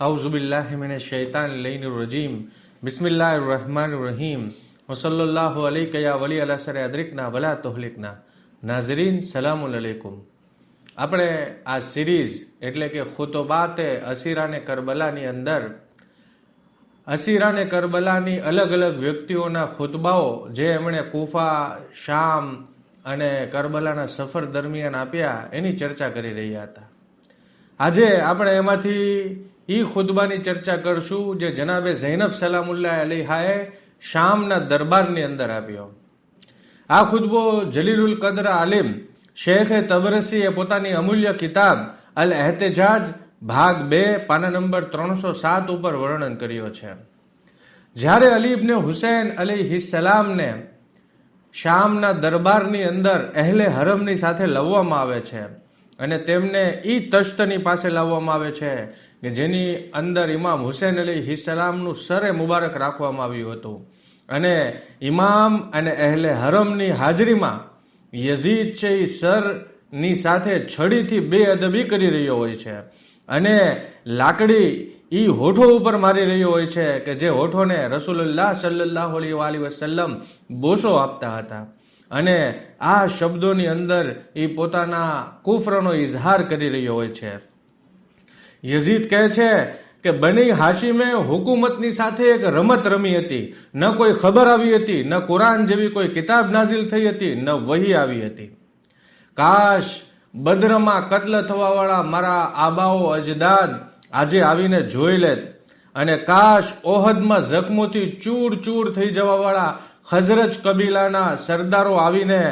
औज़ुबिल्लाहि मिनश्शैतानिर्रजीम बिस्मिल्लाहिर्रहमानिर्रहीम वसल्लल्लाहु अलैका या वली अलसर अदरिकना वला तुहलिकना। નાઝરીન સલામુલ અલૈકુમ। આપણે આ સિરીઝ એટલે કે ખુતબાતે અસીરાને કરબલાની અંદર અસીરાને કરબલાની અલગ અલગ વ્યક્તિઓના ખુતબાઓ જે એમણે કૂફા, શામ અને કરબલાના સફર દરમિયાન આપ્યા એની ચર્ચા કરી રહ્યા હતા। આજે આપણે એમાંથી ઈ ખુતબાની ચર્ચા કરશું જે જનાબે ઝૈનબ સલામુલ્લાહ અલૈહાએ શામના દરબારની અંદર આપ્યો। આ ખુતબો જલીલુલ કદ્ર આલિમ શેખ તબરસીએ પોતાની અમૂલ્ય કિતાબ અલ એહતજાજ ભાગ 2 પાના નંબર 307 ઉપર વર્ણન કર્યો છે। જ્યારે અલી ઇબ્ન હુસૈન અલૈહિસ્સલામને શામના દરબારની અંદર અહેલે હરમની સાથે લાવવામાં આવે છે અને તેમને ઈ તશ્તની પાસે લાવવામાં આવે છે કે જેની અંદર ઇમામ હુસૈન અલૈહિસ્સલામનું સરે મુબારક રાખવામાં આવ્યું હતું અને ઇમામ અને અહેલે હરમની હાજરીમાં યઝીદ છે એ સરની સાથે છડીથી બેઅદબી કરી રહ્યો હોય છે અને લાકડી ઈ હોઠો ઉપર મારી રહ્યો હોય છે કે જે હોઠોને રસૂલુલ્લાહ સલ્લલ્લાહુ અલૈહિ વસલ્લમ બોસો આપતા હતા અને આ શબ્દોની અંદર એ પોતાના કુફરનો ઇઝહાર કરી રહ્યો હોય છે। યઝીદ કહે છે કે બની હાશિમે હુકુમતની સાથે એક રમત રમી હતી, ન કોઈ ખબર આવી હતી, ન કુરાન જેવી કોઈ કિતાબ નાઝિલ થઈ હતી, ન વહી આવી હતી। કાશ બદ્રમાં કત્લ થવાવાળા મારા આબાઓ અજદાદ આજે આવીને જોઈ લેત અને કાશ ઓહદમાં જખ્મોથી ચૂર ચૂર થઈ જવાવાળા ખઝરજ કબીલાના સરદારો આવીને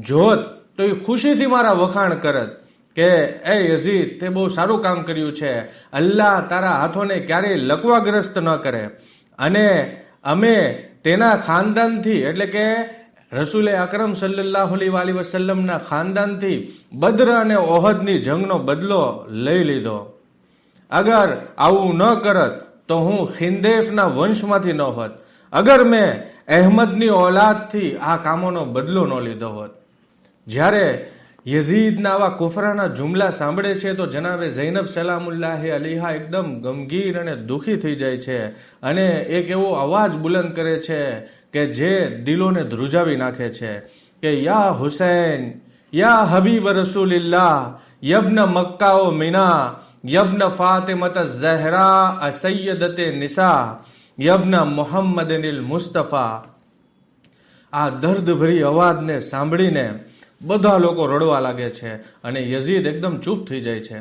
જોત તો એ ખુશીથી મારા વખાણ કરત કે એ યઝીદ તે બહુ સારું કામ કર્યું છે, અલ્લાહ તારા હાથોને ક્યારેય લકવાગ્રસ્ત ન કરે અને અમે તેના ખાનદાનથી એટલે કે રસૂલે અકરમ સલ્લલ્લાહુ અલૈહિ વસલ્લમના ખાનદાનથી બદ્ર અને ઓહદની જંગનો બદલો લઈ લીધો। અગર આવું ન કરત તો હું ખિંદેફના વંશમાંથી ન હોત, અગર મેં અહેમદની ઓલાદથી આ કામોનો બદલો ન લીધો હોત। જ્યારે યઝીદના આવા કુફરાના જુમલા સાંભળે છે તો જનાબે ઝૈનબ સલામુલ્લાહ અલૈહા એકદમ ગમગીન અને દુઃખી થઈ જાય છે અને એક એવો અવાજ બુલંદ કરે છે કે જે દિલોને ધ્રુજાવી નાખે છે કે યા હુસૈન યા હબીબ રસૂલિલ્લાહ યબ્ન મક્કા ઓ મિના યબ્ન ફાતિમત ઝહરા સૈયદતે નિસા યબ્ન મુહમ્મદનિલ મુસ્તફા। આ દર્દભરી અવાજને સાંભળીને બધા લોકો રડવા લાગે છે અને યઝીદ એકદમ ચૂપ થઈ જાય છે।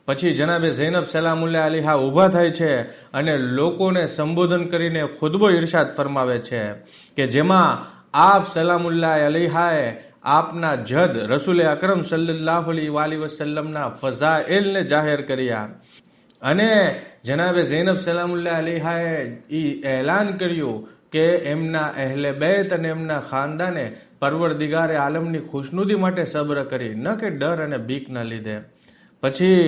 પછી જનાબે ઝૈનબ સલામુલ્લાહ અલૈહા ઊભા થાય છે અને લોકોને સંબોધન કરીને ખુતબો ઇરશાદ ફરમાવે છે કે જેમાં આપ સલામુલ્લાહ અલૈહાએ આપના જદ રસૂલે અકરમ સલ્લલ્લાહુ અલૈહિ વસલ્લમના ફઝાઇલને જાહેર કર્યા અને જનાબે ઝૈનબ સલામુલ્લાહ અલૈહાએ ઈ એલાન કર્યું કે એમના અહેલે બેત અને એમના ખાનદાને પરવરદિગારે આલમની ખુશનુદી માટે સબ્ર કરી, ન કે ડર અને બીકના લીધે। પછી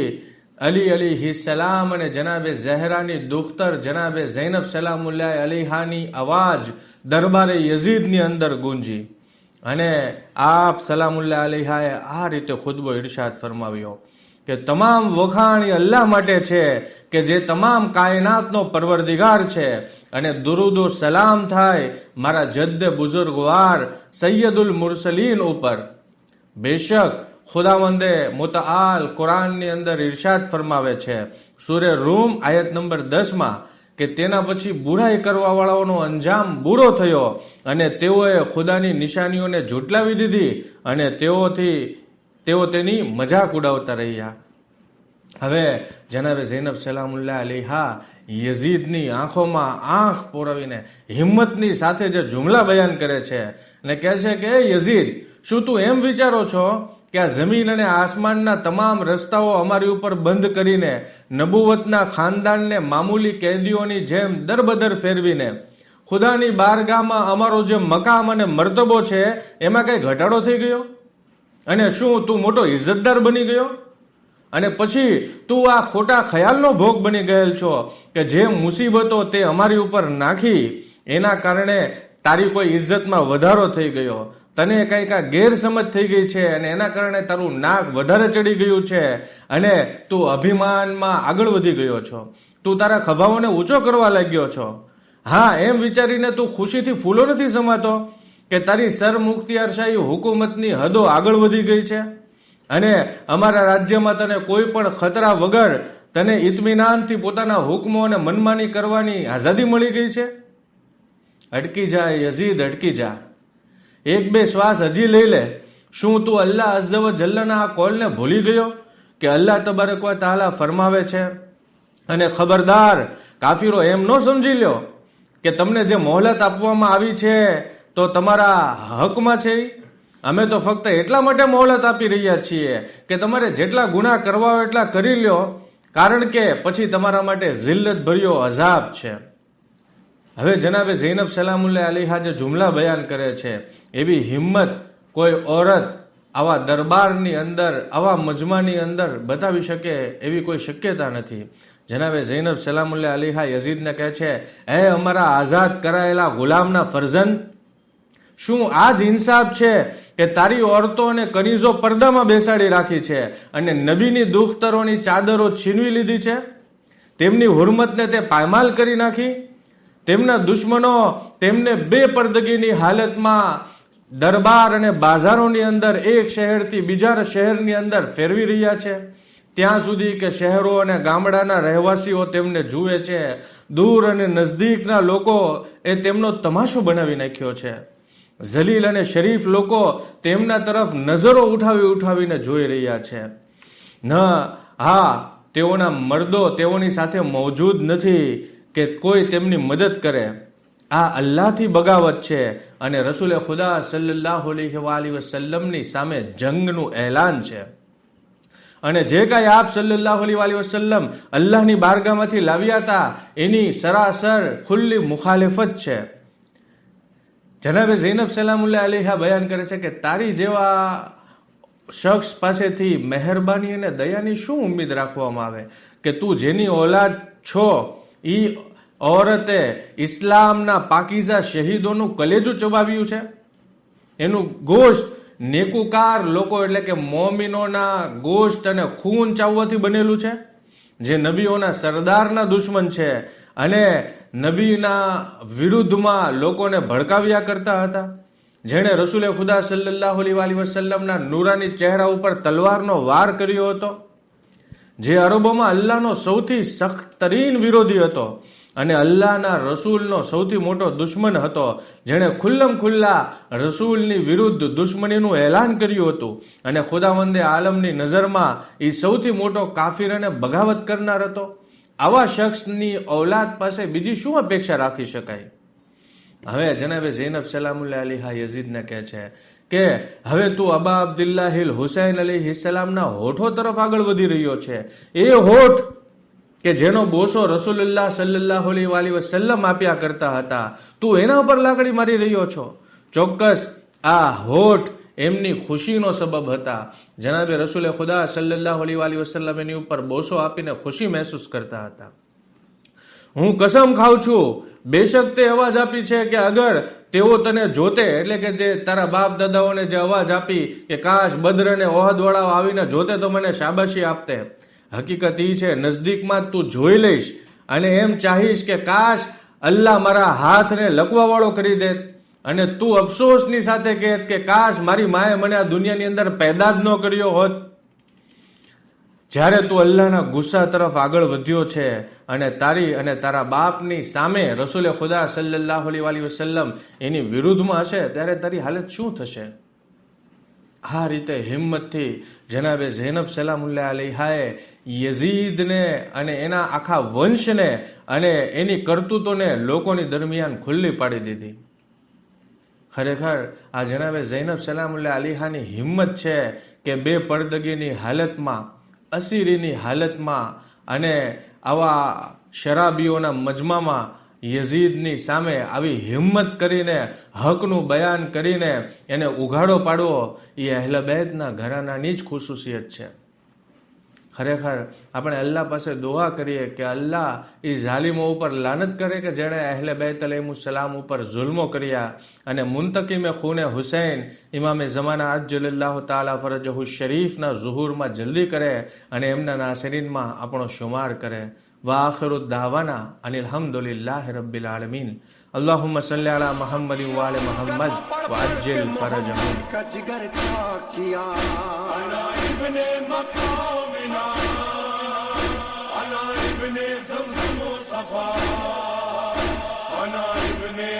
અલી અલૈહિસ્સલામ અને જનાબે ઝહરાની દુખ્તર જનાબે ઝૈનબ સલામુલ્લાહ અલૈહાની અવાજ દરબારે યઝીદની અંદર ગુંજી અને આપ સલામુલ્લાહ અલૈહાએ આ રીતે ખુતબો ઇરશાદ ફરમાવ્યો કે તમામ વખાણ એ અલ્લાહ માટે છે કે જે તમામ કાયનાતનો પરવરદિગાર છે અને દુરૂદ સલામ થાય મારા જદ્દે બુઝુર્ગવાર સૈયદુલ મુરસલીન ઉપર। બેશક ખુદાવંદે મુતઆલ કુરાનની અંદર ઇરશાદ ફરમાવે છે સૂરે રૂમ આયત નંબર 10 કે તેના પછી બુરાઈ કરવાવાળાઓનો અંજામ બુરો થયો અને તેઓએ ખુદાની નિશાનીઓને ઝૂંટલાવી દીધી અને તેઓ તેની મજાક ઉડાવતા રહ્યા। હવે જનાબે ઝૈનબ સલામુલ્લાહ અલૈહા યઝીદની આંખોમાં આંખ પોરવીને હિંમતની સાથે જે જુમલા બયાન કરે છે અને કહે છે કે યઝીદ શું તું એમ વિચારો છો કે આ જમીન અને આસમાનના તમામ રસ્તાઓ અમારી ઉપર બંધ કરીને નબુવતના ખાનદાનને મામૂલી કેદીઓની જેમ દરબદર ફેરવીને ખુદાની બારગાહમાં અમારો જે મકામ અને મર્તબો છે એમાં કઈ ઘટાડો થઈ ગયો અને શું તું મોટો ઇજ્જતદાર બની ગયો અને પછી તું આ ખોટા ખ્યાલનો ભોગ બની ગયેલ છો કે જે મુસીબતો તે અમારી ઉપર નાખી એના કારણે તારી કોઈ ઇજ્જતમાં વધારો થઈ ગયો, તને કંઈક આ ગેરસમજ થઈ ગઈ છે અને એના કારણે તારું નાક વધારે ચડી ગયું છે અને તું અભિમાનમાં આગળ વધી ગયો છો। તું તારા ખભાઓને ઊંચો કરવા લાગ્યો છો. હા, એમ વિચારીને તું ખુશીથી ફૂલો નથી સમાતો કે તારી સરમુખત્યારશાહી હુકુમતની હદો આગળ વધી ગઈ છે અને અમારા રાજ્યમાં તને કોઈ પણ ખતરા વગર તને ઇત્મીનાનથી પોતાના હુકમો અને મનમાની કરવાની આઝાદી મળી ગઈ છે. અટકી જા યઝીદ, અટકી જા. એક બે શ્વાસ હજી લઈ લે. શું તું અલ્લાહ અઝ્ઝ વ જલ્લના આ કોલને ભૂલી ગયો કે અલ્લાહ તબારક વ તઆલા ફરમાવે છે, અને ખબરદાર કાફીરો એમ ન સમજી લ્યો કે તમને જે મોહલત આપવામાં આવી છે તો તમારા હકમાં છે. અમે તો ફક્ત એટલા માટે મોહલત આપી રહ્યા છીએ કે તમારે જેટલા ગુનાહ કરવા હોય એટલા કરી લ્યો, કારણ કે પછી તમારા માટે જિલ્લત ભર્યો અઝાબ છે. હવે જનાબે ઝૈનબ સલામુલ્લાહ અલૈહા જે જુમલા બયાન કરે છે, એવી હિંમત કોઈ ઓરત આવા દરબારની અંદર, આવા મજમાની અંદર બતાવી શકે એવી કોઈ શક્યતા નથી. જનાબે ઝૈનબ સલામુલ્લાહ અલૈહા યઝીદને કહે છે, હે અમારા આઝાદ કરાયેલા ગુલામના ફરઝંદ, શું આ જ ઇન્સાફ છે કે તારી ઓરતો અને કનીઝો પડદામાં બેસાડી રાખી છે અને નબીની દુખ્તરોની ચાદરો છીનવી લીધી છે? તેમની હુરમતને તે પાયમાલ કરી નાખી. તેમના દુશ્મનો તેમને બેપરદગીની હાલતમાં દરબાર અને બાજારોની અંદર એક શહેરથી બીજા શહેરની અંદર ફેરવી રહ્યા છે, ત્યાં સુધી કે શહેરો અને ગામડાના રહેવાસીઓ તેમને જુએ છે. દૂર અને નજદીકના લોકો એ તેમનો તમાશો બનાવી નાખ્યો છે. જલીલ અને શરીફ લોકો તેમના તરફ નજરો ઉઠાવીને જોઈ રહ્યા છે. હા, તેઓના મર્દો તેઓની સાથે મોજૂદ નથી કે કોઈ તેમની મદદ કરે. આ અલ્લાહથી બગાવત છે અને રસૂલે ખુદા સલ્લલ્લાહુ અલૈહિ વસલ્લમની સામે જંગનું એલાન છે. અને જે કાંઈ આપ સલ્લલ્લાહુ અલૈહિ વસલ્લમ અલ્લાહની બારગાહમાંથી લાવ્યા હતા એની સરાસર ખુલ્લી મુખાલિફત છે. જનાબે ઝૈનબ સલામુલ્લાહ અલૈહા બયાન કરે છે કે તારી જેવા શખ્સ પાસેથી મહેરબાની અને દયાની શું ઉમ્મીદ રાખવામાં આવે કે તું જેની ઓલાદ છો એ ઓરતે ઇસ્લામના પાકીઝા શહીદોનું કલેજું ચબાવ્યું છે, એનું ગોશ્ત નેકુકાર લોકો એટલે કે મોમિનોના ગોશ્ત અને ખૂન ચાવવાથી બનેલું છે, જે નબીઓના સરદારના દુશ્મન છે અને નબીના વિરુદ્ધમાં લોકોને ભડકાવ્યા કરતા હતા, જેણે રસૂલે ખુદા સલ્લલ્લાહુ અલૈહિ વસલ્લમના નૂરાની ચહેરા ઉપર તલવારનો વાર કર્યો હતો, જે અરબોમાં અલ્લાહનો સૌથી સખ્ત તરીન વિરોધી હતો અને અલ્લાહના રસૂલનો સૌથી મોટો દુશ્મન હતો, જેણે ખુલ્લમ ખુલ્લા રસૂલની વિરુદ્ધ દુશ્મનીનું એલાન કર્યું હતું અને ખુદાવંદે આલમની નજરમાં એ સૌથી મોટો કાફિર અને બગાવત કરનાર હતો. આવા શખ્સની ઔલાદ પાસે બીજી શું અપેક્ષા રાખી શકાય? હવે જનાબે ઝૈનબ સલામુલ્લાહ અલૈહા યઝીદને કહે છે કે હવે તું અબા અબ્દુલ્લાહિલ હુસૈન અલૈહિ સલામના હોઠો તરફ આગળ વધી રહ્યો છે. એ હોઠ કે જેનો બોસો રસૂલુલ્લાહ સલ્લલ્લાહુ અલૈહિ વસલ્લમ આપ્યા કરતા હતા, તું એના ઉપર લાકડી મારી રહ્યો છો. ચોક્કસ આ હોઠ એમની ખુશીનો સબબ હતા. જનાબે રસૂલે ખુદા સલ્લલ્લાહુ અલૈહિ વસલ્લમ એની ઉપર બોસો આપીને ખુશી મહેસૂસ કરતા હતા. હું કસમ ખાઉં છું, બેશક તે અવાજ આપી છે કે અગર તેઓ તને જોતે, એટલે કે જે તારા બાપ દાદાઓને જે અવાજ આપી કે કાશ બદ્ર અને ઓહદ વાળાઓ આવીને જોતે તો મને શાબાશી આપતે. હકીકત એ છે નજદીકમાં તું જોઈ લઈશ અને એમ ચાહીશ કે કાશ અલ્લાહ મારા હાથને લકવાવાળો કરી દે અને તું અફસોસની સાથે કહેત કે કાશ મારી માએ મને આ દુનિયાની અંદર પેદા જ ન કર્યો હોત. જ્યારે તું અલ્લાહના ગુસ્સા તરફ આગળ વધ્યો છે અને તારી અને તારા બાપની સામે રસૂલે ખુદા સલ્લલ્લાહુ અલૈહિ વસલ્લમ એની વિરુદ્ધમાં હશે, ત્યારે તારી હાલત શું થશે? આ રીતે હિંમતથી જનાબે ઝૈનબ સલામુલ્લાહ અલૈહાએ યઝીદને અને એના આખા વંશને અને એની કરતૂતોને લોકોની દરમિયાન ખુલ્લી પાડી દીધી. ખરેખર આ જનાબે ઝૈનબ સલામુલ્લાહ અલૈહાની હિંમત છે કે બે પડદગીની હાલતમાં, અસીરીની હાલતમાં અને આવા શરાબીઓના મજમામાં યઝીદની સામે આવી હિંમત કરીને, હકનું બયાન કરીને એને ઉઘાડો પાડવો, એ અહેલે બેતના ઘરાનાની જ ખુસૂસિયત છે. ખરેખર આપણે અલ્લાહ પાસે દુઆ કરીએ કે અલ્લાહ એ ઝાલિમો ઉપર લાનત કરે કે જેણે અહેલે બેત અલૈહિસ્સલામ ઉપર જુલ્મો કર્યા અને મુંતકિમે ખૂને હુસૈન ઇમામે ઝમાના અજ્જલલ્લાહુ તાલા ફરજહુ શરીફના ઝુહુરમાં જલ્દી કરે અને એમના નાસરીનમાં આપણો શુમાર કરે. वाखिरु दावाना अनिल हम्दुलिल्लाहि रब्बिल आलमीन। अल्लाहुम्मा सल्लि अला मुहम्मद व आले मुहम्मद व अज्जिल फरजहum। का जिगर किया अना इब्ने मकामिना अना इब्ने ज़मज़म सफा अना इब्ने